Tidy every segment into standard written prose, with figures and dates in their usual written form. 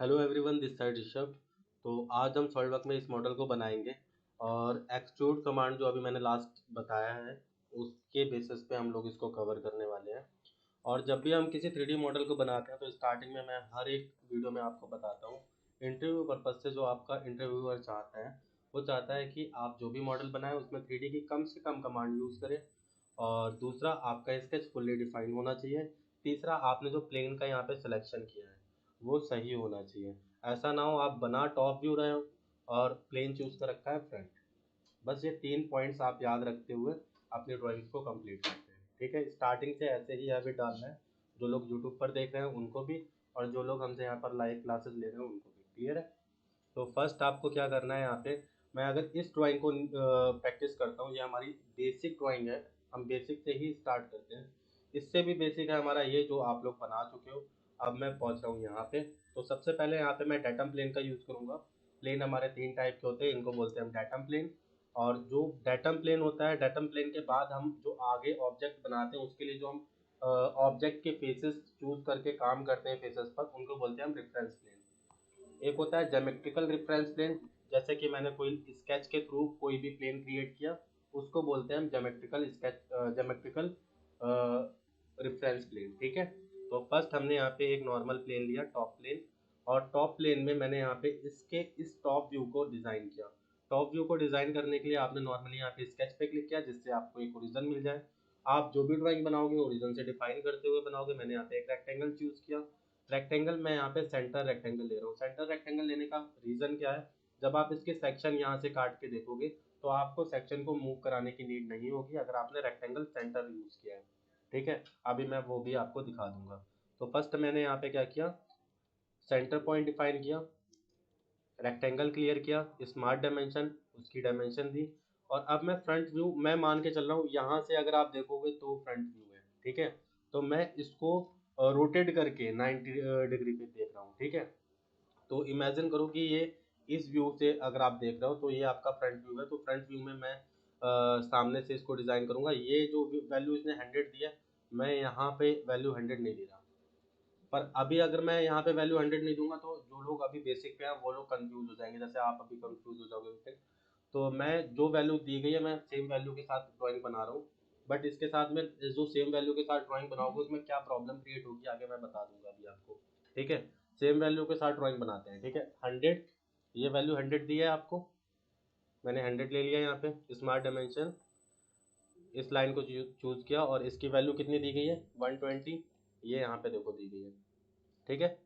Hello everyone, this side Rishabh. तो आज हम सॉलिडवर्क में इस मॉडल को बनाएंगे और एक्सट्रूड कमांड जो अभी मैंने लास्ट बताया है उसके बेसिस पे हम लोग इसको कवर करने वाले हैं। और जब भी हम किसी 3D मॉडल को बनाते हैं तो स्टार्टिंग में मैं हर एक वीडियो में आपको बताता हूँ इंटरव्यू पर्पज से। जो आपका इंटरव्यूअर चाहता है वो चाहता है कि आप जो भी मॉडल बनाएं उसमें 3D की कम से कम कमांड यूज़ करें। और दूसरा, आपका स्केच फुल्ली डिफाइन होना चाहिए। तीसरा, आपने जो प्लेन का यहाँ पे सिलेक्शन किया है वो सही होना चाहिए। ऐसा ना हो आप बना टॉप व्यू रहे हो और प्लेन चूज कर रखा है फ्रंट। बस ये 3 पॉइंट्स आप याद रखते हुए अपनी ड्राइंग्स को कंप्लीट करते हैं। ठीक है, स्टार्टिंग से ऐसे ही हैबिट डालना है। जो लोग यूट्यूब पर देख रहे हैं उनको भी, और जो लोग हमसे यहाँ पर लाइव क्लासेस ले रहे हैं उनको भी। क्लियर है? तो फर्स्ट आपको क्या करना है यहाँ पे, मैं अगर इस ड्राइंग को प्रैक्टिस करता हूँ, ये हमारी बेसिक ड्राइंग है। हम बेसिक से ही स्टार्ट करते हैं। इससे भी बेसिक है हमारा ये जो आप लोग बना चुके हो। अब मैं पहुँच रहा हूँ यहाँ पे। तो सबसे पहले यहाँ पे मैं डेटम प्लेन का यूज़ करूँगा। प्लेन हमारे 3 टाइप के होते हैं, इनको बोलते हैं हम डेटम प्लेन। और जो डेटम प्लेन होता है, डेटम प्लेन के बाद हम जो आगे ऑब्जेक्ट बनाते हैं उसके लिए जो हम ऑब्जेक्ट के फेसेस चूज करके काम करते हैं फेसेस पर, उनको बोलते हैं हम रेफरेंस प्लेन। एक होता है ज्योमेट्रिकल रेफरेंस प्लेन, जैसे कि मैंने कोई स्केच के थ्रू कोई भी प्लेन क्रिएट किया, उसको बोलते हैं हम geometrical sketch, geometrical reference plane. ठीक है। तो फर्स्ट हमने यहाँ पे एक नॉर्मल प्लेन लिया, टॉप प्लेन। और टॉप प्लेन में मैंने यहाँ पे इसके इस टॉप व्यू को डिजाइन किया। टॉप व्यू को डिजाइन करने के लिए आपने नॉर्मली यहाँ पे स्केच पे क्लिक किया, जिससे आपको एक ओरिजन मिल जाए। आप जो भी ड्राइंग बनाओगे ओरिजन से डिफाइन करते हुए बनाओगे। मैंने यहाँ पे एक रेक्टेंगल चूज किया। रेक्टेंगल, मैं यहाँ पे सेंटर रेक्टेंगल ले रहा हूँ। सेंटर रेक्टेंगल लेने का रीज़न क्या है, जब आप इसके सेक्शन यहाँ से काट के देखोगे तो आपको सेक्शन को मूव कराने की नीड नहीं होगी अगर आपने रेक्टेंगल सेंटर यूज़ किया है। ठीक है, अभी मैं वो भी आपको दिखा दूंगा। तो फर्स्ट मैंने यहाँ पे क्या किया, सेंटर पॉइंट डिफाइन किया, रेक्टेंगल क्लियर किया, स्मार्ट डायमेंशन, उसकी डायमेंशन दी। और अब मैं फ्रंट व्यू, मैं मान के चल रहा हूँ यहाँ से अगर आप देखोगे तो फ्रंट व्यू है। ठीक है, तो मैं इसको रोटेट करके 90 डिग्री पे देख रहा हूँ। ठीक है, तो इमेजिन करो कि ये इस व्यू से अगर आप देख रहे हो तो ये आपका फ्रंट व्यू है। तो फ्रंट व्यू में मैं सामने से इसको डिज़ाइन करूंगा। ये जो वैल्यू इसने 100 दिया, मैं यहाँ पे वैल्यू 100 नहीं दे रहा। पर अभी अगर मैं यहाँ पे वैल्यू 100 नहीं दूंगा तो जो लोग अभी बेसिक पे हैं वो लोग कंफ्यूज हो जाएंगे, जैसे आप अभी कंफ्यूज हो जाओगे। तो मैं जो वैल्यू दी गई है मैं सेम वैल्यू के साथ ड्राइंग बना रहा हूँ। बट इसके साथ में जो सेम वैल्यू के साथ ड्राइंग बनाओगे उसमें क्या प्रॉब्लम क्रिएट होगी आगे मैं बता दूंगा अभी आपको। ठीक है, सेम वैल्यू के साथ ड्राइंग बनाते हैं। ठीक है, 100, ये वैल्यू 100 दी है आपको, मैंने 100 ले लिया यहाँ पे। स्मार्ट डायमेंशन, इस लाइन को चूज किया और इसकी वैल्यू कितनी दी गई है, 120। ये यहाँ पे देखो दी गई है। ठीक है,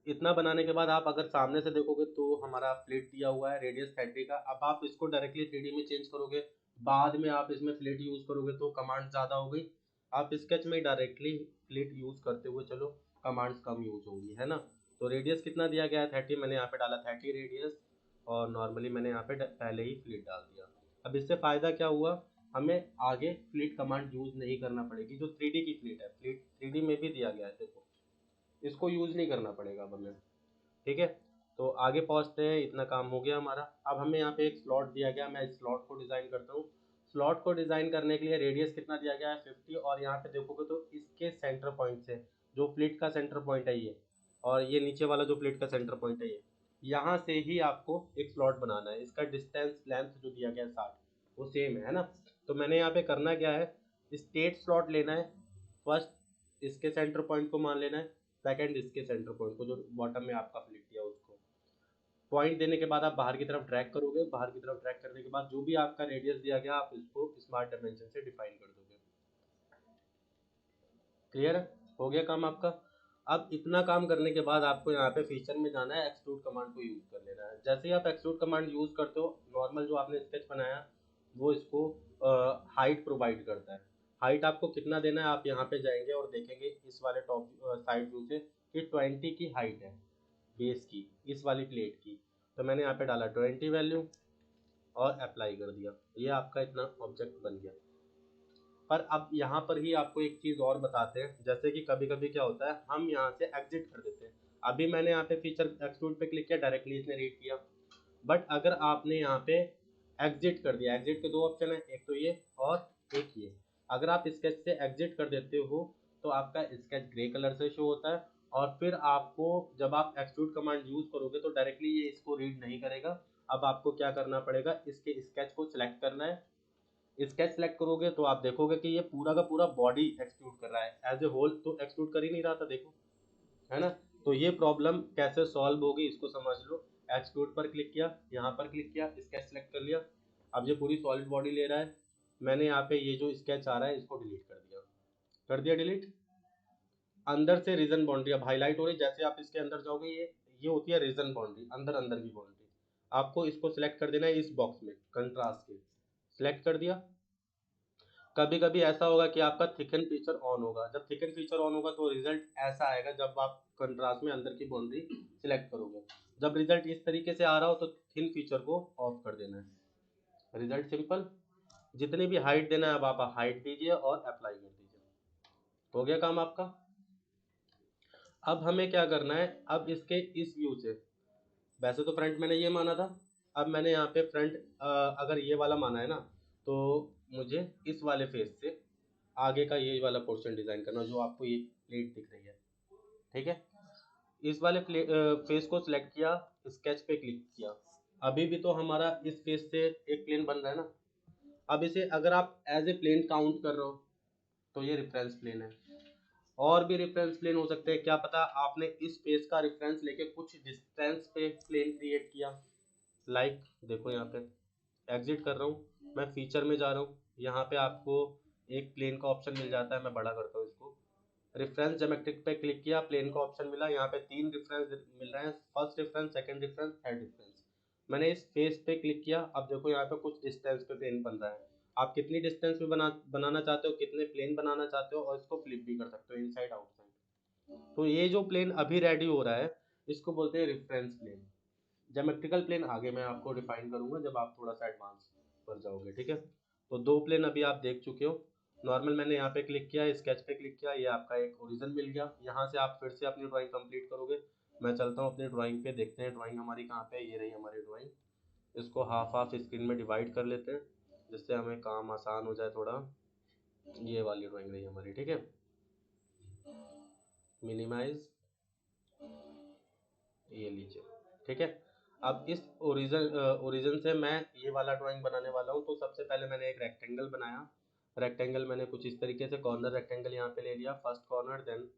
इतना बनाने के बाद आप अगर सामने से देखोगे तो हमारा फ्लिट दिया हुआ है रेडियस 30 का। अब आप इसको डायरेक्टली 3D में चेंज करोगे, बाद में आप इसमें फ्लिट यूज करोगे तो कमांड ज़्यादा हो गई। आप स्केच में डायरेक्टली फ्लिट यूज करते हुए चलो, कमांड्स कम यूज होंगी, है ना। तो रेडियस कितना दिया गया है, 30, मैंने यहाँ पे डाला 30 रेडियस। और नॉर्मली मैंने यहाँ पे पहले ही फ्लिट डाल दिया। अब इससे फ़ायदा क्या हुआ, हमें आगे फ्लिट कमांड यूज नहीं करना पड़ेगी। जो 3D की फ्लिट है, फ्लिट 3D में भी दिया गया है, देखो इसको यूज नहीं करना पड़ेगा अब हमें। ठीक है, तो आगे पहुंचते हैं। इतना काम हो गया हमारा। अब हमें यहाँ पे एक स्लॉट दिया गया, मैं इस स्लॉट को डिज़ाइन करता हूँ। स्लॉट को डिज़ाइन करने के लिए रेडियस कितना दिया गया है, 50। और यहाँ पे देखोगे तो इसके सेंटर पॉइंट से, जो प्लेट का सेंटर पॉइंट है ये, और ये नीचे वाला जो प्लेट का सेंटर पॉइंट है ये, यहाँ से ही आपको एक स्लॉट बनाना है। इसका डिस्टेंस लेंथ जो दिया गया है 60, वो सेम है ना। तो मैंने यहाँ पे करना क्या है, स्टेट स्लॉट लेना है। फर्स्ट इसके सेंटर पॉइंट को मान लेना है, सेकंड इसके सेंटर पॉइंट को, जो बॉटम में आपका फ्लिट दिया उसको। पॉइंट देने के बाद आप बाहर की तरफ ड्रैग करोगे। बाहर की तरफ ड्रैग करने के बाद जो भी आपका रेडियस दिया गया आप इसको स्मार्ट डायमेंशन से डिफाइन कर दोगे। क्लियर है, हो गया काम आपका। अब इतना काम करने के बाद आपको यहाँ पे फीचर में जाना है, एक्सट्रूड कमांड को यूज कर लेना है। जैसे ही आप एक्सट्रूड कमांड यूज करते हो, नॉर्मल जो आपने स्केच बनाया वो इसको हाइट प्रोवाइड करता है। हाइट आपको कितना देना है, आप यहाँ पे जाएंगे और देखेंगे इस वाले टॉप साइड व्यू से कि 20 की हाइट है बेस की, इस वाली प्लेट की। तो मैंने यहाँ पे डाला 20 वैल्यू और अप्लाई कर दिया। ये आपका इतना ऑब्जेक्ट बन गया। पर अब यहाँ पर ही आपको एक चीज़ और बताते हैं, जैसे कि कभी कभी क्या होता है हम यहाँ से एग्जिट कर देते हैं। अभी मैंने यहाँ पे फीचर एक्सट्रूड पे क्लिक किया, डायरेक्टली इसने रीड किया। बट अगर आपने यहाँ पे एग्जिट कर दिया, एग्जिट के दो ऑप्शन है, एक तो ये और एक ये। अगर आप स्केच से एग्जिट कर देते हो तो आपका स्केच ग्रे कलर से शो होता है। और फिर आपको जब आप एक्सट्रूड कमांड यूज करोगे तो डायरेक्टली ये इसको रीड नहीं करेगा। अब आपको क्या करना पड़ेगा, इसके स्केच को सिलेक्ट करना है। स्केच सेलेक्ट करोगे तो आप देखोगे कि ये पूरा का पूरा बॉडी एक्सट्रूड कर रहा है, एज ए होल तो एक्सट्रूड कर ही नहीं रहा था, देखो, है ना। तो ये प्रॉब्लम कैसे सॉल्व होगी इसको समझ लो। एक्सट्रूड पर क्लिक किया, यहाँ पर क्लिक किया, स्केच सेलेक्ट कर लिया। अब ये पूरी सॉलिड बॉडी ले रहा है। मैंने यहाँ पे ये जो स्केच आ रहा है इसको डिलीट कर दिया, डिलीट। अंदर से रीजन बाउंड्री अब हाईलाइट हो रही, जैसे आप इसके अंदर जाओगे ये होती है रीजन बाउंड्री, अंदर अंदर की बाउंड्री। आपको इसको सिलेक्ट कर देना है इस बॉक्स में कंट्रास्ट के, सिलेक्ट कर दिया। कभी कभी ऐसा होगा कि आपका थिकन फीचर ऑन होगा, जब थिकन फीचर ऑन होगा तो रिजल्ट ऐसा आएगा जब आप कंट्रास्ट में अंदर की बाउंड्री सिलेक्ट करोगे। जब रिजल्ट इस तरीके से आ रहा हो तो थिन फीचर को ऑफ कर देना है। रिजल्ट सिंपल, जितनी भी हाइट देना है अब आप हाइट दीजिए और अप्लाई कर दीजिए, हो गया काम आपका। अब हमें क्या करना है, अब इसके इस व्यू से, वैसे तो फ्रंट मैंने ये माना था, अब मैंने यहाँ पे फ्रंट अगर ये वाला माना है ना, तो मुझे इस वाले फेस से आगे का ये वाला पोर्शन डिजाइन करना, जो आपको ये प्लेट दिख रही है, ठीक है। इस वाले फेस को सिलेक्ट किया, स्केच पे क्लिक किया। अभी भी तो हमारा इस फेस से एक प्लेन बन रहा है ना। अब इसे अगर आप एज ए प्लेन काउंट कर रहे हो तो ये रेफरेंस प्लेन है। और भी रेफरेंस प्लेन हो सकते हैं, क्या पता आपने इस फेस का रेफरेंस लेके कुछ डिस्टेंस पे प्लेन क्रिएट किया। लाइक देखो यहाँ पे एग्जिट कर रहा हूँ, मैं फीचर में जा रहा हूँ, यहाँ पे आपको एक प्लेन का ऑप्शन मिल जाता है, मैं बड़ा करता हूँ इसको। रेफरेंस ज्योमेट्रिक पे क्लिक किया, प्लेन का ऑप्शन मिला, यहाँ पे 3 रेफरेंस मिल रहे हैं, first reference, second reference, third reference. मैंने इस फेस पे क्लिक किया, अब देखो यहाँ पे कुछ डिस्टेंस पे प्लेन बन रहा है। आप कितनी डिस्टेंस में बनाना चाहते हो, कितने प्लेन बनाना चाहते हो, और इसको फ्लिप भी कर सकते हो इनसाइड आउटसाइड। तो ये जो प्लेन अभी रेडी हो रहा है इसको बोलते हैं रेफरेंस प्लेन। ज्योमेट्रिकल प्लेन आगे मैं आपको डिफाइन करूंगा जब आप थोड़ा सा एडवांस पर जाओगे, ठीक है। तो 2 प्लेन अभी आप देख चुके हो। नॉर्मल मैंने यहाँ पे क्लिक किया, स्केच पे क्लिक किया, ये आपका एक ओरिजिन मिल गया। यहाँ से आप फिर से अपनी ड्राइंग कंप्लीट करोगे। मैं चलता हूँ अपनी ड्राइंग पे, देखते हैं ड्राइंग हमारी कहाँ पे है। ये रही हमारी ड्राइंग। इसको हाफ हाफ स्क्रीन में डिवाइड कर लेते हैं जिससे हमें काम आसान हो जाए थोड़ा। ये वाली ड्राइंग रही हमारी, ठीक है। मिनिमाइज, ये लीजिए, ठीक है। अब इस ओरिजिन से मैं ये वाला ड्राइंग बनाने वाला हूँ। तो सबसे पहले मैंने एक रेक्टेंगल बनाया। रेक्टेंगल मैंने कुछ इस तरीके से कॉर्नर रेक्टेंगल यहाँ पे ले लिया, first corner, then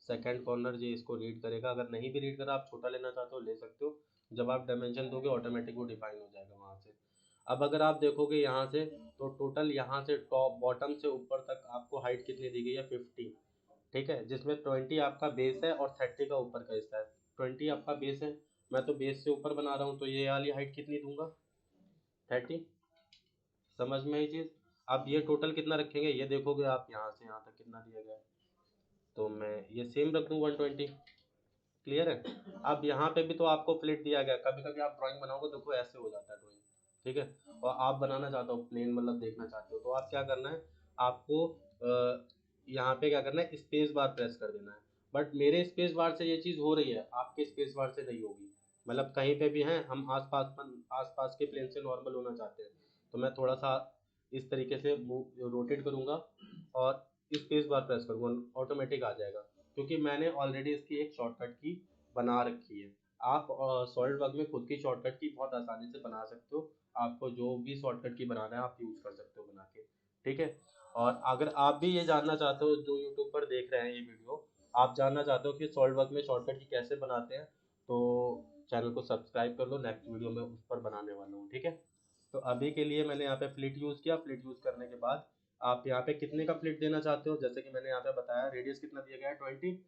second corner. ये इसको रीड करेगा, अगर नहीं भी रीड करा आप छोटा लेना चाहते हो ले सकते हो। जब आप डायमेंशन दोगे ऑटोमेटिक वो डिफाइन हो जाएगा वहाँ से। अब अगर आप देखोगे यहाँ से, तो टोटल यहाँ से टॉप बॉटम से ऊपर तक आपको हाइट कितनी दी गई है, 50, ठीक है। जिसमें 20 आपका बेस है और 30 का ऊपर का हिस्सा है। 20 आपका बेस है, मैं तो बेस से ऊपर बना रहा हूँ, तो ये वाली हाइट कितनी दूंगा, 30। समझ में आई चीज़। अब ये टोटल कितना रखेंगे, ये देखोगे आप यहाँ से यहाँ तक कितना दिया गया है, तो मैं ये सेम रख दूँ 120। क्लियर है। अब यहाँ पे भी तो आपको फ्लिट दिया गया, कभी कभी आप ड्राइंग बनाओगे देखो ऐसे हो जाता है ड्राइंग, ठीक है। और आप बनाना चाहते हो प्लेन, मतलब देखना चाहते हो, तो आप क्या करना है, आपको यहाँ पे क्या करना है, स्पेस बार प्रेस कर देना है। बट मेरे स्पेस बार से ये चीज़ हो रही है, आपके स्पेस बार से नहीं होगी। मतलब कहीं पे भी हैं हम आसपास के प्लेन से नॉर्मल होना चाहते हैं, तो मैं थोड़ा सा इस तरीके से रोटेट करूँगा और स्पेस बार प्रेस करूँगा, ऑटोमेटिक आ जाएगा। क्योंकि मैंने ऑलरेडी इसकी एक शॉर्टकट की बना रखी है। आप सॉलिड वर्क में खुद की शॉर्टकट की बहुत आसानी से बना सकते हो। आपको जो भी शॉर्टकट की बनाना है आप यूज़ कर सकते हो बना के, ठीक है। और अगर आप भी ये जानना चाहते हो, जो यूट्यूब पर देख रहे हैं ये वीडियो, आप जानना चाहते हो कि सॉलिड वर्क में शॉर्टकट की कैसे बनाते हैं, तो चैनल को सब्सक्राइब कर लो, नेक्स्ट वीडियो में उस पर बनाने वाला हूँ, ठीक है। तो अभी के लिए मैंने यहाँ पे फ्लिट यूज़ किया। फ्लिट यूज़ करने के बाद आप यहाँ पे कितने का फ्लिट देना चाहते हो, जैसे कि मैंने यहाँ पे बताया रेडियस कितना दिया गया है, 20।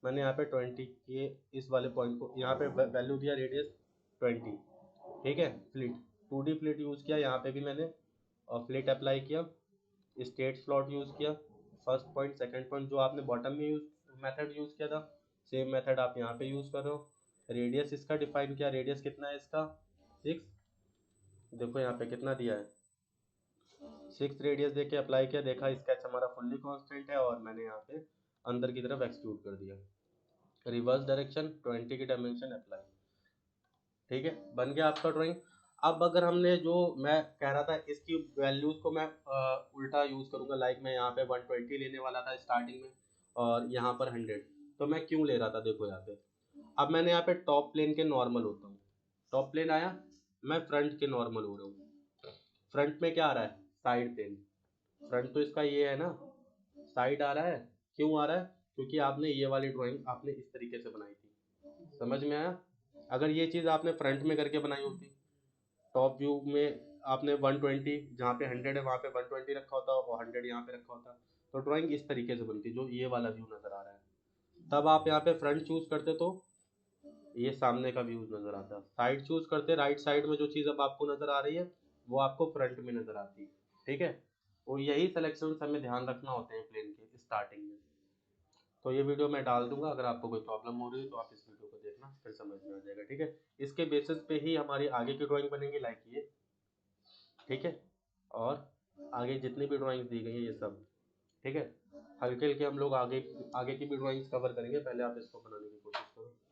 मैंने यहाँ पे 20, ये इस वाले पॉइंट को यहाँ पे वैल्यू दिया रेडियस 20, ठीक है। फ्लिट 2D फ्लिट यूज़ किया, यहाँ पे भी मैंने और फ्लिट अप्लाई किया, स्टेट स्लॉट यूज़ किया। फर्स्ट पॉइंट, सेकंड पॉइंट जो आपने बॉटम में मेथड यूज़ किया था, सेम मेथड आप यहाँ पे यूज़ कर रहे हो। रेडियस इसका डिफाइन किया, रेडियस कितना है इसका, 6। देखो यहाँ पे कितना दिया है, 6 रेडियस देके अप्लाई किया, देखा स्केच हमारा फुल्ली कॉन्स्टेंट है और मैंने यहाँ पे अंदर की तरफ एक्सट्रूड कर दिया। रिवर्स डायरेक्शन 20 की डायमेंशन अप्लाई, ठीक है, बन गया आपका ड्राइंग। अब अगर हमने जो मैं कह रहा था इसकी वैल्यूज को मैं उल्टा यूज करूंगा, लाइक मैं यहाँ पे 120 लेने वाला था स्टार्टिंग में और यहाँ पर 100, तो मैं क्यों ले रहा था, देखो यहाँ पे। अब मैंने यहाँ पे टॉप प्लेन के नॉर्मल होता हूँ, टॉप प्लेन आया, मैं फ्रंट के नॉर्मल हो रहा हूँ। फ्रंट में क्या आ रहा है, साइड प्लेन। फ्रंट तो इसका ये है ना, साइड आ रहा है। क्यों आ रहा है, क्योंकि आपने ये वाली ड्राइंग आपने इस तरीके से बनाई थी, समझ में आया। अगर ये चीज़ आपने फ्रंट में करके बनाई होती, टॉप व्यू में आपने 120 जहाँ पे 100 है वहाँ पे 120 रखा होता और 100 यहाँ पे रखा होता, तो ड्राइंग इस तरीके से बनती, जो ये वाला व्यू नज़र आ रहा है। तब आप यहाँ पे फ्रंट चूज करते तो ये सामने का व्यू नज़र आता। साइड चूज करते, राइट साइड में जो चीज़ अब आपको नज़र आ रही है वो आपको फ्रंट में नज़र आती, ठीक है। तो यही सिलेक्शन हमें ध्यान रखना होते हैं प्लेन के स्टार्टिंग में। तो ये वीडियो मैं डाल दूंगा, अगर आपको कोई प्रॉब्लम हो रही है तो आप इस वीडियो को देखना, फिर समझ में आ जाएगा, ठीक है। इसके बेसिस पे ही हमारी आगे की ड्राइंग बनेगी, लाइक ये, ठीक है। और आगे जितनी भी ड्राइंग्स दी गई है ये सब, ठीक है। हल्के हल्के हम लोग आगे आगे की भी ड्राइंग्स कवर करेंगे, पहले आप इसको बनाने की कोशिश करो।